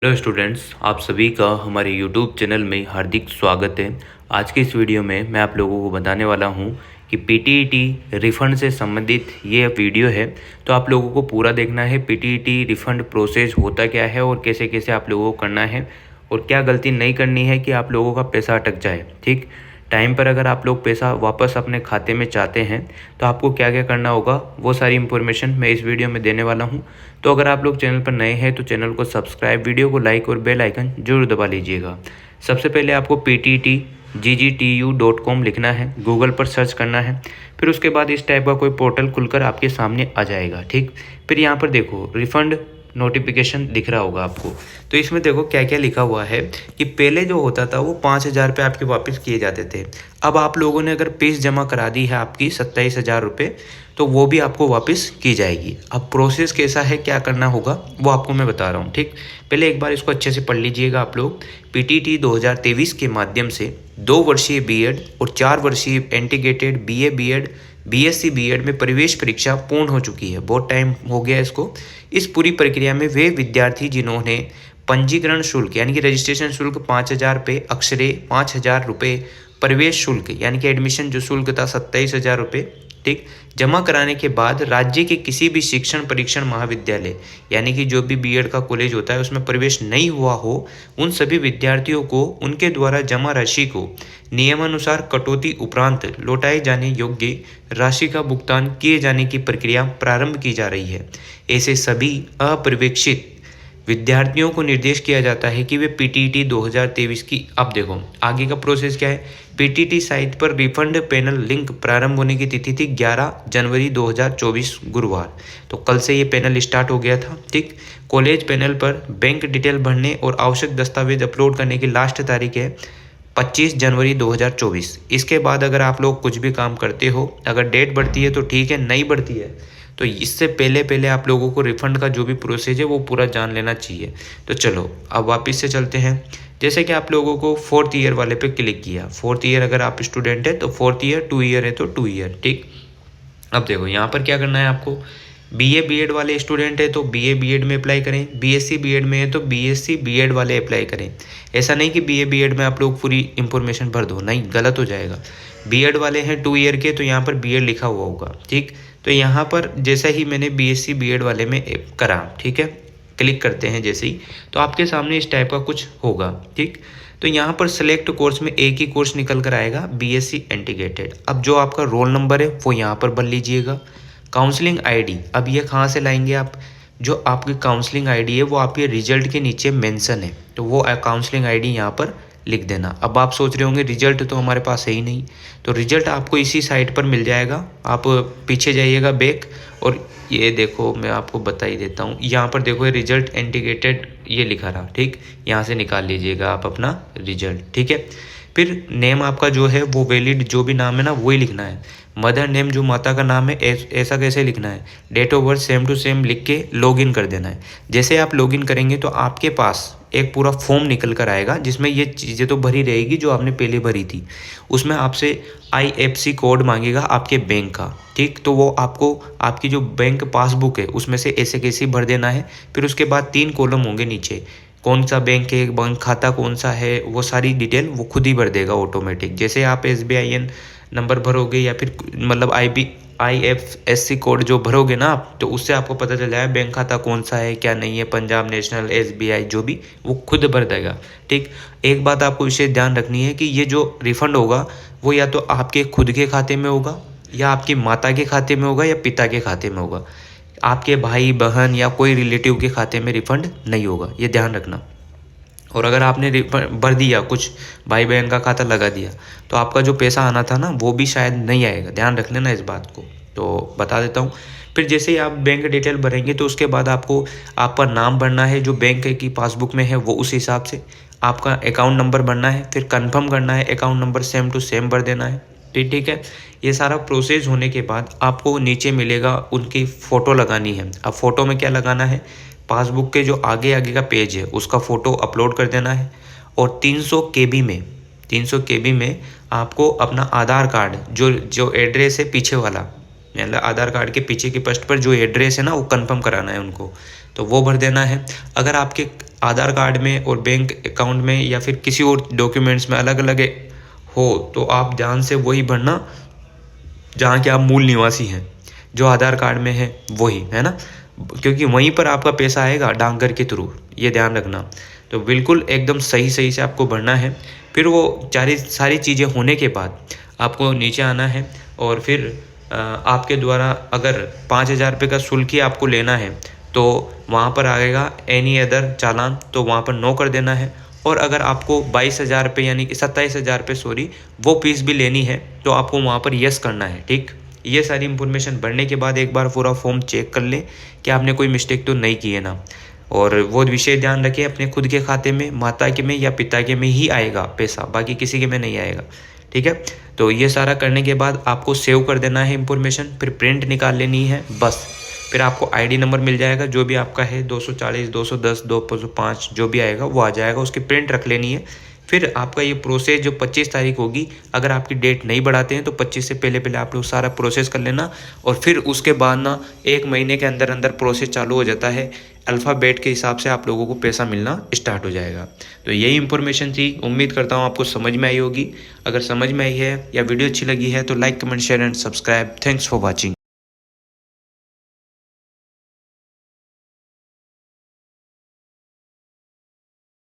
Hello students, आप सभी का हमारे यूट्यूब चैनल में हार्दिक स्वागत है। आज के इस वीडियो में मैं आप लोगों को बताने वाला हूं कि पीटीईटी रिफ़ंड से संबंधित ये वीडियो है। तो आप लोगों को पूरा देखना है। पीटीईटी रिफ़ंड प्रोसेस होता क्या है और कैसे कैसे आप लोगों को करना है और क्या गलती नहीं करनी है कि आप लोगों का पैसा अटक जाए। ठीक टाइम पर अगर आप लोग पैसा वापस अपने खाते में चाहते हैं तो आपको क्या क्या करना होगा, वो सारी इन्फॉर्मेशन मैं इस वीडियो में देने वाला हूं। तो अगर आप लोग चैनल पर नए हैं तो चैनल को सब्सक्राइब, वीडियो को लाइक और बेल आइकन जरूर दबा लीजिएगा। सबसे पहले आपको pttggtu.com लिखना है, गूगल पर सर्च करना है। फिर उसके बाद इस टाइप का कोई पोर्टल खुलकर आपके सामने आ जाएगा। ठीक, फिर यहाँ पर देखो रिफ़ंड नोटिफिकेशन दिख रहा होगा आपको। तो इसमें देखो क्या क्या लिखा हुआ है कि पहले जो होता था वो 5,000 रुपये आपके वापस किए जाते थे। अब आप लोगों ने अगर फीस जमा करा दी है आपकी 27,000 रुपये, तो वो भी आपको वापस की जाएगी। अब प्रोसेस कैसा है, क्या करना होगा, वो आपको मैं बता रहा हूँ। ठीक, पहले एक बार इसको अच्छे से पढ़ लीजिएगा आप लोग। पीटीटी 2023 के माध्यम से 2 वर्षीय बीएड और 4 वर्षीय integrated BA BEd BSc BEd में प्रवेश परीक्षा पूर्ण हो चुकी है। बहुत टाइम हो गया इसको। इस पूरी प्रक्रिया में वे विद्यार्थी जिन्होंने पंजीकरण शुल्क यानी कि रजिस्ट्रेशन शुल्क 5,000 रुपये, अक्षरे 5,000 रुपये, प्रवेश शुल्क यानी कि एडमिशन जो शुल्क था 27,000 रुपये, ठीक, जमा कराने के बाद राज्य के किसी भी शिक्षण परीक्षण महाविद्यालय यानी कि जो भी बीएड का कॉलेज होता है उसमें प्रवेश नहीं हुआ हो, उन सभी विद्यार्थियों को उनके द्वारा जमा राशि को नियमानुसार कटौती उपरांत लौटाए जाने योग्य राशि का भुगतान किए जाने की प्रक्रिया प्रारंभ की जा रही है। ऐसे सभी अपर्यवेक्षित विद्यार्थियों को निर्देश किया जाता है कि वे पीटीटी 2023 की, अब देखो आगे का प्रोसेस क्या है। पीटीटी साइट पर रिफंड पैनल लिंक प्रारंभ होने की तिथि थी 11 जनवरी 2024 गुरुवार। तो कल से ये पैनल स्टार्ट हो गया था। ठीक, कॉलेज पैनल पर बैंक डिटेल भरने और आवश्यक दस्तावेज अपलोड करने की लास्ट तारीख है 25 जनवरी 2024। इसके बाद अगर आप लोग कुछ भी काम करते हो, अगर डेट बढ़ती है तो ठीक है, नहीं बढ़ती है तो इससे पहले पहले आप लोगों को रिफ़ंड का जो भी प्रोसेस है वो पूरा जान लेना चाहिए। तो चलो अब वापस से चलते हैं। जैसे कि आप लोगों को 4th ईयर वाले पे क्लिक किया। 4th ईयर अगर आप स्टूडेंट है तो 4th ईयर, 2 ईयर है तो 2 ईयर। ठीक, अब देखो यहाँ पर क्या करना है आपको। बीए बीएड वाले स्टूडेंट है तो बीए बीएड में अप्लाई करें, बीएससी बीएड में है तो बीएससी बीएड वाले अप्लाई करें। ऐसा नहीं कि बीए बीएड में आप लोग पूरी इंफॉर्मेशन भर दो, नहीं, गलत हो जाएगा। बीएड वाले हैं 2 ईयर के तो यहाँ पर बीएड लिखा हुआ होगा। ठीक, तो यहाँ पर जैसा ही मैंने बीएससी बीएड वाले में करा, ठीक है, क्लिक करते हैं जैसे ही, तो आपके सामने इस टाइप का कुछ होगा। ठीक, तो यहाँ पर सेलेक्ट कोर्स में एक ही कोर्स निकल कर आएगा, बीएससी इंटीग्रेटेड। अब जो आपका रोल नंबर है वो यहाँ पर भर लीजिएगा। काउंसलिंग आईडी, अब ये कहाँ से लाएंगे आप, जो आपकी काउंसलिंग आईडी है वो आपके रिजल्ट के नीचे मेंशन है, तो वो काउंसलिंग आईडी यहाँ पर लिख देना। अब आप सोच रहे होंगे रिजल्ट तो हमारे पास है ही नहीं, तो रिजल्ट आपको इसी साइट पर मिल जाएगा। आप पीछे जाइएगा बैक, और ये देखो मैं आपको बता ही देता हूँ। यहाँ पर देखो रिजल्ट इंटीग्रेटेड ये लिखा रहा। ठीक, यहाँ से निकाल लीजिएगा आप अपना रिजल्ट। ठीक है, फिर नेम आपका जो है वो वैलिड जो भी नाम है ना वही लिखना है। मदर नेम जो माता का नाम है ऐसा कैसे लिखना है। Date of birth same to same लिख के लॉगिन कर देना है। जैसे आप लॉगिन करेंगे तो आपके पास एक पूरा फॉर्म निकल कर आएगा जिसमें ये चीज़ें तो भरी रहेगी जो आपने पहले भरी थी। उसमें आपसे IFSC कोड मांगेगा आपके बैंक का। ठीक, तो वो आपको आपकी जो बैंक पासबुक है उसमें से ऐसे कैसे भर देना है। फिर उसके बाद 3 कॉलम होंगे नीचे, कौन सा बैंक है, बैंक खाता कौन सा है, वो सारी डिटेल वो खुद ही भर देगा ऑटोमेटिक। जैसे आप SBIN नंबर भरोगे या फिर मतलब IFSC कोड जो भरोगे ना आप, तो उससे आपको पता चल जाएगा बैंक खाता कौन सा है क्या नहीं है, पंजाब नेशनल, SBI जो भी, वो खुद भर देगा। ठीक, एक बात आपको विशेष ध्यान रखनी है कि ये जो रिफ़ंड होगा वो या तो आपके खुद के खाते में होगा, या आपकी माता के खाते में होगा, या पिता के खाते में होगा। आपके भाई बहन या कोई रिलेटिव के खाते में रिफ़ंड नहीं होगा, ये ध्यान रखना। और अगर आपने भर दिया, कुछ भाई बहन का खाता लगा दिया, तो आपका जो पैसा आना था ना वो भी शायद नहीं आएगा। ध्यान रख लेना इस बात को, तो बता देता हूँ। फिर जैसे ही आप बैंक डिटेल भरेंगे तो उसके बाद आपको आपका नाम भरना है जो बैंक की पासबुक में है वो, उस हिसाब से आपका अकाउंट नंबर भरना है। फिर कंफर्म करना है, account number same to same भर देना है। ठीक है, ये सारा प्रोसेस होने के बाद आपको नीचे मिलेगा उनकी फ़ोटो लगानी है। अब फ़ोटो में क्या लगाना है, पासबुक के जो आगे आगे का पेज है उसका फ़ोटो अपलोड कर देना है। और 300 KB में आपको अपना आधार कार्ड जो एड्रेस है पीछे वाला, मतलब आधार कार्ड के पीछे की पृष्ठ पर जो एड्रेस है ना वो कंफर्म कराना है उनको, तो वो भर देना है। अगर आधार कार्ड में और बैंक अकाउंट में या फिर किसी और डॉक्यूमेंट्स में अलग अलग हो तो आप ध्यान से वही भरना जहाँ के आप मूल निवासी हैं, जो आधार कार्ड में है वही, है ना, क्योंकि वहीं पर आपका पैसा आएगा डाकघर के थ्रू, ये ध्यान रखना। तो बिल्कुल एकदम सही से आपको भरना है। फिर वो सारी चीज़ें होने के बाद आपको नीचे आना है और फिर आपके द्वारा अगर 5,000 रुपये का शुल्क ही आपको लेना है तो वहाँ पर आएगा एनी अदर चालान, तो वहाँ पर नो कर देना है। और अगर आपको 22,000 रुपये यानी कि 27,000 रुपये सॉरी वो फीस भी लेनी है तो आपको वहाँ पर यस करना है। ठीक, ये सारी इन्फॉर्मेशन भरने के बाद एक बार पूरा फॉर्म चेक कर लें कि आपने कोई मिस्टेक तो नहीं की है ना। और वो विषय ध्यान रखें, अपने खुद के खाते में, माता के में या पिता के में ही आएगा पैसा, बाकी किसी के में नहीं आएगा। ठीक है, तो ये सारा करने के बाद आपको सेव कर देना है इन्फॉर्मेशन, फिर प्रिंट निकाल लेनी है बस। फिर आपको आईडी नंबर मिल जाएगा जो भी आपका है, 240, 210, 205 जो भी आएगा वो आ जाएगा, उसकी प्रिंट रख लेनी है। फिर आपका ये प्रोसेस जो 25 तारीख होगी, अगर आपकी डेट नहीं बढ़ाते हैं तो 25 से पहले पहले आप लोग सारा प्रोसेस कर लेना। और फिर उसके बाद ना 1 महीने के अंदर अंदर प्रोसेस चालू हो जाता है, अल्फ़ाबेट के हिसाब से आप लोगों को पैसा मिलना स्टार्ट हो जाएगा। तो यही इंफॉर्मेशन थी, उम्मीद करता हूँ आपको समझ में आई होगी। अगर समझ में आई है या वीडियो अच्छी लगी है तो like, comment, share and subscribe. Thanks for watching.